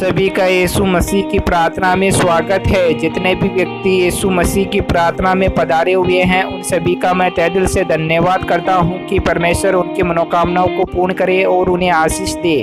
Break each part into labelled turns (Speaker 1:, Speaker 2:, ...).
Speaker 1: सभी का यीशु मसीह की प्रार्थना में स्वागत है। जितने भी व्यक्ति यीशु मसीह की प्रार्थना में पधारे हुए हैं उन सभी का मैं तहे दिल से धन्यवाद करता हूं कि परमेश्वर उनकी मनोकामनाओं को पूर्ण करे और उन्हें आशीष दे।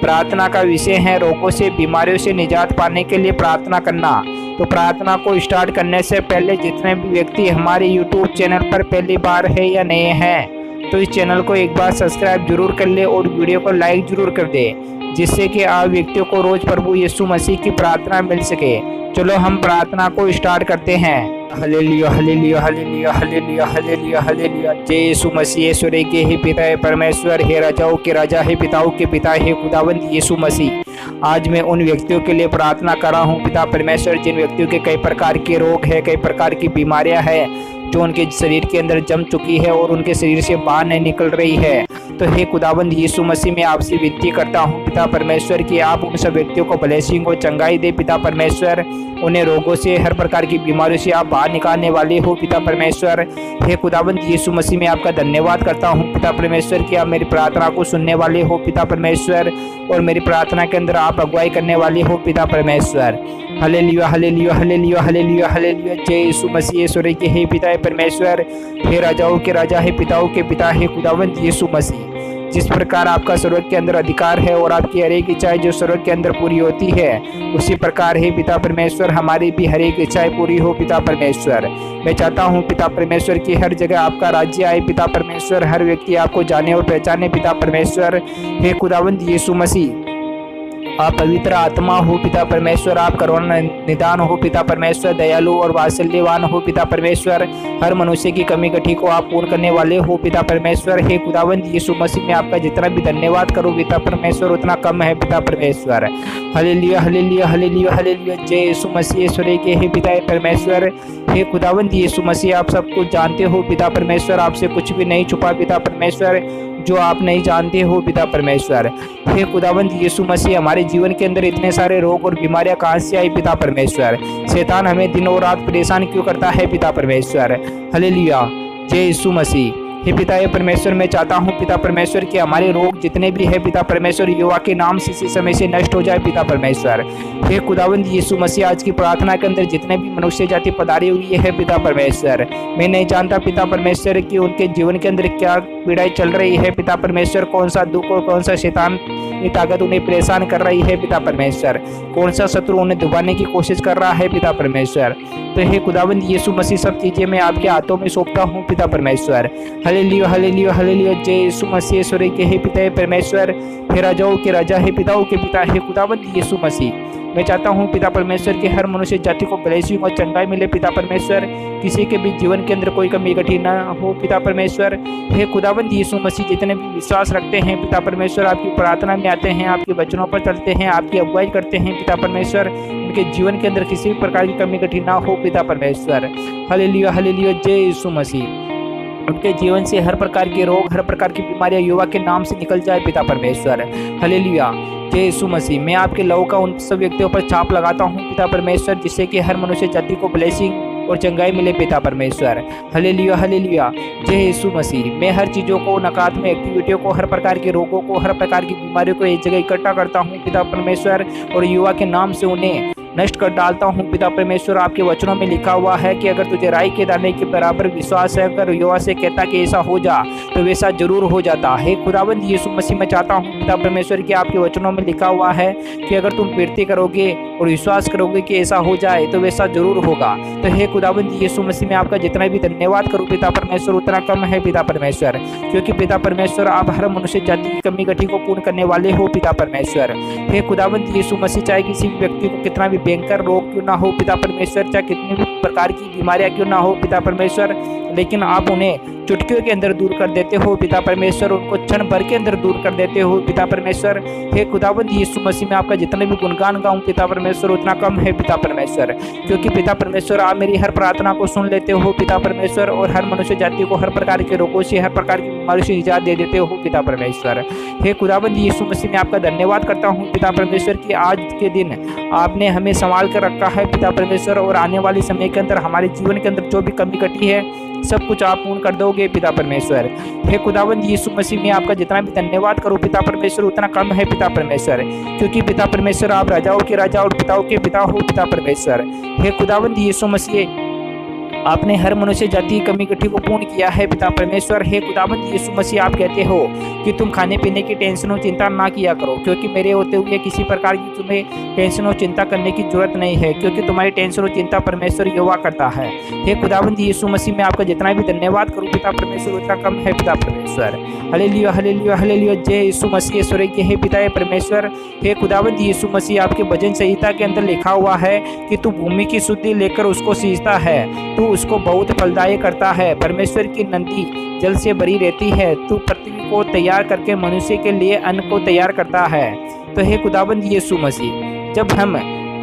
Speaker 1: प्रार्थना का विषय है रोगों से, बीमारियों से निजात पाने के लिए प्रार्थना करना। तो प्रार्थना को स्टार्ट करने से पहले जितने भी व्यक्ति हमारे YouTube चैनल पर पहली बार है या नए हैं तो इस चैनल को एक बार सब्सक्राइब जरूर कर ले और वीडियो को लाइक जरूर कर दे, जिससे कि आप व्यक्तियों को रोज प्रभु यीशु मसीह की प्रार्थना मिल सके। चलो हम प्रार्थना को स्टार्ट करते हैं। Hallelujah hallelujah hallelujah hallelujah hallelujah hallelujah. जय यीशु मसीह। स्वर्ग के हे पिता है परमेश्वर, हे राजाओं के राजा, हे पिताओं के पिता, हे खुदावंद यीशु मसीह, आज मैं उन व्यक्तियों के लिए प्रार्थना कर रहा हूँ पिता परमेश्वर जिन व्यक्तियों के कई प्रकार के रोग है, कई प्रकार की बीमारियां हैं जो उनके शरीर के अंदर जम चुकी है और उनके शरीर से बाहर नहीं निकल रही है। तो हे खुदावंद यीशु मसीह, मैं आपसे विनती करता हूँ पिता परमेश्वर कि आप उन सब व्यक्तियों को ब्लेसिंग को चंगाई दे पिता परमेश्वर। उन्हें रोगों से, हर प्रकार की बीमारियों से आप बाहर निकालने वाले हो पिता परमेश्वर। हे खुदावंद यीशु मसीह, मैं आपका धन्यवाद करता हूँ पिता परमेश्वर कि आप मेरी प्रार्थना को सुनने वाले हो पिता परमेश्वर और मेरी प्रार्थना के अंदर आप अगुवाई करने वाले हो पिता परमेश्वर। Hallelujah hallelujah hallelujah hallelujah hallelujah. जय यीशु मसीह। स्वर्ग के हे पिता परमेश्वर, हे राजाओं के राजा, हे पिताओं के पिता, हे खुदावंद यीशु मसीह, जिस प्रकार आपका स्वर्ग के अंदर अधिकार है और आपकी हर एक इच्छाएं जो स्वर्ग के अंदर पूरी होती है उसी प्रकार हे पिता परमेश्वर हमारी भी हर एक इच्छाएं पूरी हो पिता परमेश्वर। मैं चाहता हूं पिता परमेश्वर कि हर जगह आपका राज्य आए पिता परमेश्वर, हर व्यक्ति आपको जाने और पहचाने पिता परमेश्वर। हे खुदावंद यीशु मसीह, आप पवित्र आत्मा हो पिता परमेश्वर, आप करुणा निदान हो पिता परमेश्वर, दयालु और वात्सल्यवान हो पिता परमेश्वर, हर मनुष्य की कमी कटी को आप पूर्ण करने वाले हो पिता परमेश्वर। हे खुदावंद यीशु मसीह, में आपका जितना भी धन्यवाद करूं पिता परमेश्वर उतना कम है पिता परमेश्वर। Hallelujah hallelujah hallelujah hallelujah. जय यीशु मसीह। स्वर्ग के हे पिता परमेश्वर, हे खुदावंद यीशु मसीह, आप सब कुछ जानते हो पिता परमेश्वर, आपसे कुछ भी नहीं छुपा पिता परमेश्वर जो आप नहीं जानते हो पिता परमेश्वर। हे खुदावंद यीशु मसीह, हमारे जीवन के अंदर इतने सारे रोग और बीमारियां कहां से आई पिता परमेश्वर? शैतान हमें दिन और रात परेशान क्यों करता है पिता परमेश्वर? हालेलुया। जय यीशु मसीह। हे पिता परमेश्वर, मैं चाहता हूँ पिता परमेश्वर कि हमारे रोग जितने भी है पिता परमेश्वर युवा के नाम से इसी समय से नष्ट हो जाए पिता परमेश्वर। हे खुदावंद यीशु मसीह, आज की प्रार्थना के अंदर जितने भी मनुष्य जाति पधारी हुई है पिता परमेश्वर, मैं नहीं जानता पिता परमेश्वर कि उनके जीवन के अंदर क्या पीड़ाई चल रही है पिता परमेश्वर, कौन सा दुख और कौन सा शैतान की ताकत उन्हें परेशान कर रही है पिता परमेश्वर, कौन सा शत्रु उन्हें दबाने की कोशिश कर रहा है पिता परमेश्वर। तो हे खुदावंद यीशु मसीह, सब चीजें मैं आपके हाथों में सौंपता हूँ पिता परमेश्वर। Hallelujah hallelujah hallelujah. जय यीशु मसीह। स्वर्ग के हे पिता परमेश्वर, हे राजाओं के राजा, हे पिताओं के पिता, हे खुदावंद यीशु मसीह, मैं चाहता हूँ पिता परमेश्वर कि हर मनुष्य जाति को ब्लेसिंग और चंगाई मिले पिता परमेश्वर, किसी के भी जीवन के अंदर कोई कमी कठी ना हो पिता परमेश्वर। हे खुदावंद यीशु मसीह, जितने भी विश्वास रखते हैं पिता परमेश्वर, आपकी प्रार्थना में आते हैं, आपके वचनों पर चलते हैं, आपकी अगुवाई करते हैं पिता परमेश्वर, उनके जीवन के अंदर किसी भी प्रकार की कमी कठी ना हो पिता परमेश्वर। Hallelujah hallelujah. जय यीशु मसीह, उनके जीवन से हर प्रकार के रोग, हर प्रकार की बीमारियां युवा के नाम से निकल जाए पिता परमेश्वर। हालेलुया। जय यीशु मसीह, मैं आपके लहू का उन सब व्यक्तियों पर छाप लगाता हूं पिता परमेश्वर, जिससे कि हर मनुष्य जाति को ब्लेसिंग और चंगाई मिले पिता परमेश्वर। Hallelujah hallelujah. जय यीशु मसीह, मैं हर चीज़ों को, नकारात्मक एक्टिविटियों को, हर प्रकार के रोगों को, हर प्रकार की बीमारियों को एक जगह इकट्ठा करता हूँ पिता परमेश्वर और युवा के नाम से उन्हें नष्ट कर डालता हूँ पिता परमेश्वर। आपके वचनों में लिखा हुआ है कि अगर तुझे राई के दाने के बराबर विश्वास है, अगर युवा से कहता कि ऐसा हो जा तो वैसा जरूर हो जाता है। खुदावंद यीशु मसीह, मैं चाहता हूँ पिता परमेश्वर कि आपके वचनों में लिखा हुआ है कि अगर तुम प्रीति करोगे और विश्वास करोगे कि ऐसा हो जाए तो वैसा जरूर होगा। तो हे खुदावंद यीशु मसीह, मैं आपका जितना भी धन्यवाद करूँ पिता परमेश्वर उतना कम है पिता परमेश्वर, क्योंकि पिता परमेश्वर आप हर मनुष्य जाति की कमी कटी को पूर्ण करने वाले हो पिता परमेश्वर। हे खुदावंद यीशु मसीह, चाहे किसी भी व्यक्ति को कितना भी भयंकर रोग क्यों ना हो पिता परमेश्वर, चाहे कितनी भी प्रकार की बीमारियां क्यों ना हो पिता परमेश्वर, लेकिन आप उन्हें चुटकियों के अंदर दूर कर देते हो पिता परमेश्वर, उनको क्षण भर के अंदर दूर कर देते हो पिता परमेश्वर। हे खुदावंद यीशु मसीह, में आपका जितने भी गुणगान गाऊं पिता परमेश्वर उतना कम है पिता परमेश्वर, क्योंकि पिता परमेश्वर आप मेरी हर प्रार्थना को सुन लेते हो पिता परमेश्वर और हर मनुष्य जाति को हर प्रकार के रोगों से, हर प्रकार की बीमारियों से निजात दे देते हो पिता परमेश्वर। हे खुदावंद यीशु मसीह, मैं आपका धन्यवाद करता हूँ पिता परमेश्वर कि आज के दिन आपने हमें संभाल कर रखा है पिता परमेश्वर और आने वाले समय के अंदर हमारे जीवन के अंदर जो भी कमी कटी है सब कुछ आप पूर्ण कर दोगे करोगे पिता परमेश्वर। हे खुदावंद यीशु मसीह, में आपका जितना भी धन्यवाद करूं पिता परमेश्वर उतना कम है पिता परमेश्वर, क्योंकि पिता परमेश्वर आप राजाओं के राजा और पिताओं के पिता हो पिता परमेश्वर। हे खुदावंद यीशु मसीह, आपने हर मनुष्य जाति की कमी कट्टी को पूर्ण किया है पिता परमेश्वर। हे खुदावंद यीशु मसीह, आप कहते हो कि तुम खाने पीने की टेंशनों चिंता ना किया करो, क्योंकि मेरे होते हुए किसी प्रकार की तुम्हें टेंशन और चिंता करने की जरूरत नहीं है, क्योंकि तुम्हारी टेंशन और चिंता परमेश्वर यहोवा करता है। हे खुदावंद यीशु मसीह, मैं आपका जितना भी धन्यवाद करूँ पिता परमेश्वर उतना कम है पिता परमेश्वर। हालेलुया हालेलुया हालेलुया, जय यीशु मसीह स्वर्गीय हे पिता परमेश्वर। हे खुदावंद यीशु मसीह, आपके भजन संहिता के अंदर लिखा हुआ है कि तू भूमि की शुद्धि लेकर उसको सींचता है, तू उसको बहुत फलदायी करता है। परमेश्वर की नदी जल से भरी रहती है, तू पृथ्वी को तैयार करके मनुष्य के लिए अन्न को तैयार करता है। तो हे खुदाबंद यीशु मसीह, जब हम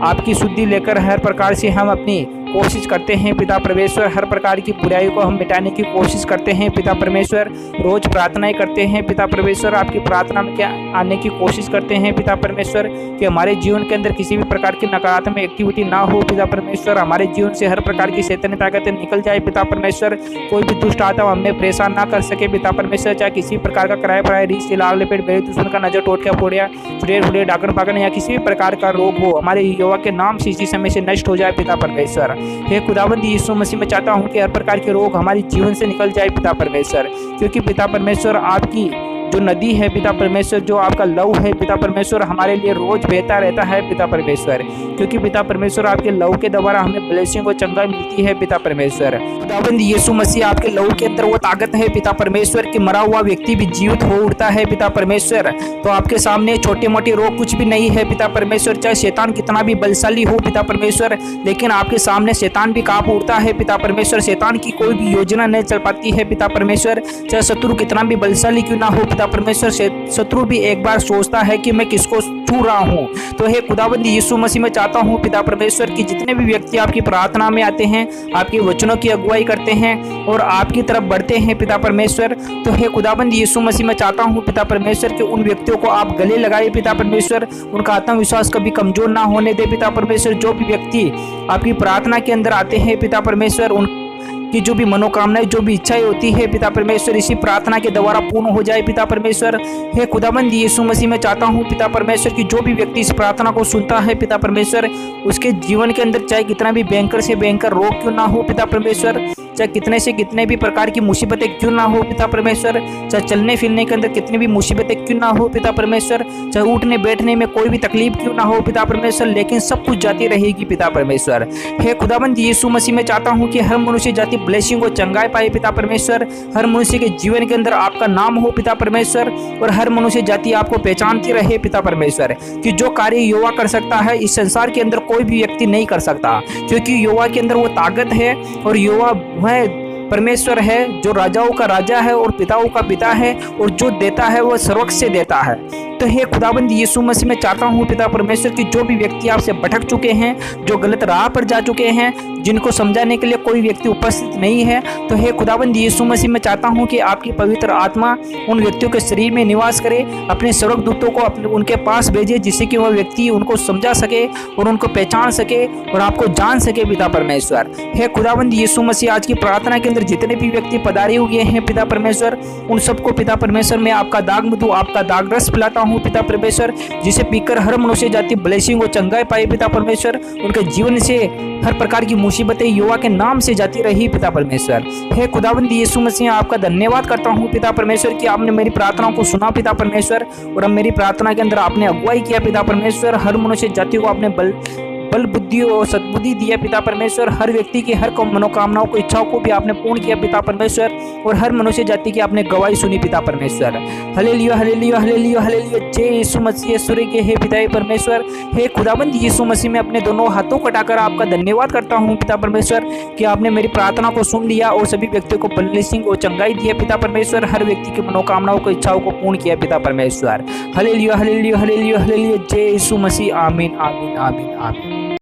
Speaker 1: आपकी शुद्धि लेकर हर प्रकार से हम अपनी कोशिश करते हैं पिता परमेश्वर, हर प्रकार की बुराई को हम मिटाने की कोशिश करते हैं पिता परमेश्वर, रोज प्रार्थनाएं करते हैं पिता परमेश्वर, आपकी प्रार्थना में क्या आने की कोशिश करते हैं पिता परमेश्वर, कि हमारे जीवन के अंदर किसी भी प्रकार की नकारात्मक एक्टिविटी ना हो पिता परमेश्वर, हमारे जीवन से हर प्रकार की शैतानी ताकतें निकल जाए पिता परमेश्वर, कोई भी दुष्ट आत्मा हमें परेशान ना कर सके पिता परमेश्वर, चाहे किसी प्रकार का किराए पराए रीछ से लाग लपेट मेरे दुश्मन का नजर टोटका फोड़िया फुड़े फुड़े डाकन पाकन या किसी भी प्रकार का रोग हो हमारे यहोवा के नाम से इसी समय से नष्ट हो जाए पिता परमेश्वर। हे खुदावंद यीशु मसीह, मैं चाहता हूं कि हर प्रकार के रोग हमारे जीवन से निकल जाए पिता परमेश्वर, क्योंकि पिता परमेश्वर आपकी जो नदी है पिता परमेश्वर, जो आपका लहू है पिता परमेश्वर, हमारे लिए रोज बहता रहता है पिता परमेश्वर, क्योंकि पिता परमेश्वर आपके लहू के द्वारा हमें ब्लेसिंग और चंगाई मिलती है पिता परमेश्वर। खुदावंद यीशु मसीह, आपके लहू के अंदर वो ताकत है पिता परमेश्वर कि मरा हुआ व्यक्ति भी जीवित हो उठता है पिता परमेश्वर। तो आपके सामने छोटे मोटे रोग कुछ भी नहीं है पिता परमेश्वर, चाहे शैतान कितना भी बलशाली हो पिता परमेश्वर, लेकिन आपके सामने शैतान भी कांप उठता है पिता परमेश्वर। शैतान की कोई भी योजना नहीं चल पाती है पिता परमेश्वर, चाहे शत्रु कितना भी बलशाली क्यों ना हो पिता परमेश्वर, शत्रु भी एक बार सोचता है कि मैं किसको छू रहा हूँ। तो हे खुदावंद यीशु मसीह, मैं चाहता हूँ पिता परमेश्वर कि जितने भी व्यक्ति आपकी प्रार्थना में आते हैं, आपके वचनों की अगुवाई करते हैं और आपकी तरफ बढ़ते हैं पिता परमेश्वर, तो हे खुदावंद यीशु मसीह, मैं चाहता हूँ पिता परमेश्वर कि उन व्यक्तियों को आप गले लगाए पिता परमेश्वर, उनका आत्मविश्वास कभी कमजोर ना होने दे पिता परमेश्वर। जो भी व्यक्ति आपकी प्रार्थना के अंदर आते हैं पिता परमेश्वर, उन कि जो भी मनोकामनाएं जो भी इच्छाएं होती है पिता परमेश्वर इसी प्रार्थना के द्वारा पूर्ण हो जाए पिता परमेश्वर। हे खुदाबंद यीशु मसीह, मैं चाहता हूं पिता परमेश्वर कि जो भी व्यक्ति इस प्रार्थना को सुनता है पिता परमेश्वर, उसके जीवन के अंदर चाहे कितना भी भयंकर से भयंकर रोग क्यों ना हो पिता परमेश्वर, चाहे कितने से कितने भी प्रकार की मुसीबतें क्यों ना हो पिता परमेश्वर, चाहे चलने फिरने के अंदर कितनी भी मुसीबतें क्यों ना हो पिता परमेश्वर, चाहे उठने बैठने में कोई भी तकलीफ क्यों ना हो पिता परमेश्वर, लेकिन सब कुछ जाती रहेगी पिता परमेश्वर। हे खुदाबंद यीशु मसीह, मैं चाहता हूं कि हर मनुष्य जाति ब्लेसिंग को चंगाई पाए पिता परमेश्वर, हर मनुष्य के जीवन के अंदर आपका नाम हो पिता परमेश्वर, और हर मनुष्य जाति आपको पहचानती रहे पिता परमेश्वर, कि जो कार्य यहोवा कर सकता है इस संसार के अंदर कोई भी व्यक्ति नहीं कर सकता, क्योंकि यहोवा के अंदर वो ताकत है और यहोवा वह परमेश्वर है जो राजाओं का राजा है और पिताओं का पिता है, और जो देता है वह स्वर्ग से देता है। तो हे खुदाबंद यीशु मसीह, मैं चाहता हूँ पिता परमेश्वर कि जो भी व्यक्ति आपसे भटक चुके हैं, जो गलत राह पर जा चुके हैं, जिनको समझाने के लिए कोई व्यक्ति उपस्थित नहीं है, तो हे खुदाबंद यीशु मसीह, मैं चाहता हूँ कि आपकी पवित्र आत्मा उन व्यक्तियों के शरीर में निवास करे, अपने स्वर्गदूतों को अपने उनके पास भेजे, जिससे कि वह व्यक्ति उनको समझा सके और उनको पहचान सके और आपको जान सके पिता परमेश्वर। हे खुदाबंद यीशु मसीह, आज की प्रार्थना के अंदर जितने भी व्यक्ति पधारे हुए हैं पिता परमेश्वर, उन सबको पिता परमेश्वर मैं आपका दाग मधु आपका दाग रस पिलाता हूँ पिता परमेश्वर, जिसे पीकर हर मनुष्य जाति ब्लेसिंग और चंगाई पाए पिता परमेश्वर, उनके जीवन से हर प्रकार की मुसीबतें यहोवा के नाम से जाती रही पिता परमेश्वर। हे खुदावंद यीशु मसीह, आपका धन्यवाद करता हूँ पिता परमेश्वर कि आपने मेरी प्रार्थनाओं को सुना पिता परमेश्वर, और अब मेरी प्रार्थना के अंदर आपने अगुवाई किया पिता परमेश्वर, हर मनुष्य जाति को आपने बल बुद्धि और सद्बुद्धि दिया पिता परमेश्वर, हर व्यक्ति की हर मनोकामनाओं को इच्छाओं को भी आपने पूर्ण किया पिता परमेश्वर, और हर मनुष्य जाति की आपने गवाही सुनी पिता परमेश्वर। हालेलुया हालेलुया हालेलुया हालेलुया, जय यीशु मसीह स्वर्ग के हे पिता परमेश्वर। हे खुदाबंद यीशु मसीह, मैं अपने दोनों हाथों को उठाकर आपका धन्यवाद करता हूँ पिता परमेश्वर कि आपने मेरी प्रार्थना को सुन लिया और सभी व्यक्तियों को ब्लेसिंग और चंगाई दिया पिता परमेश्वर, हर व्यक्ति की मनोकामनाओं को इच्छाओं को पूर्ण किया पिता परमेश्वर। हालेलुया हालेलुया हालेलुया हालेलुया, जय यीशु मसीह। आमीन आमीन आमीन आमीन।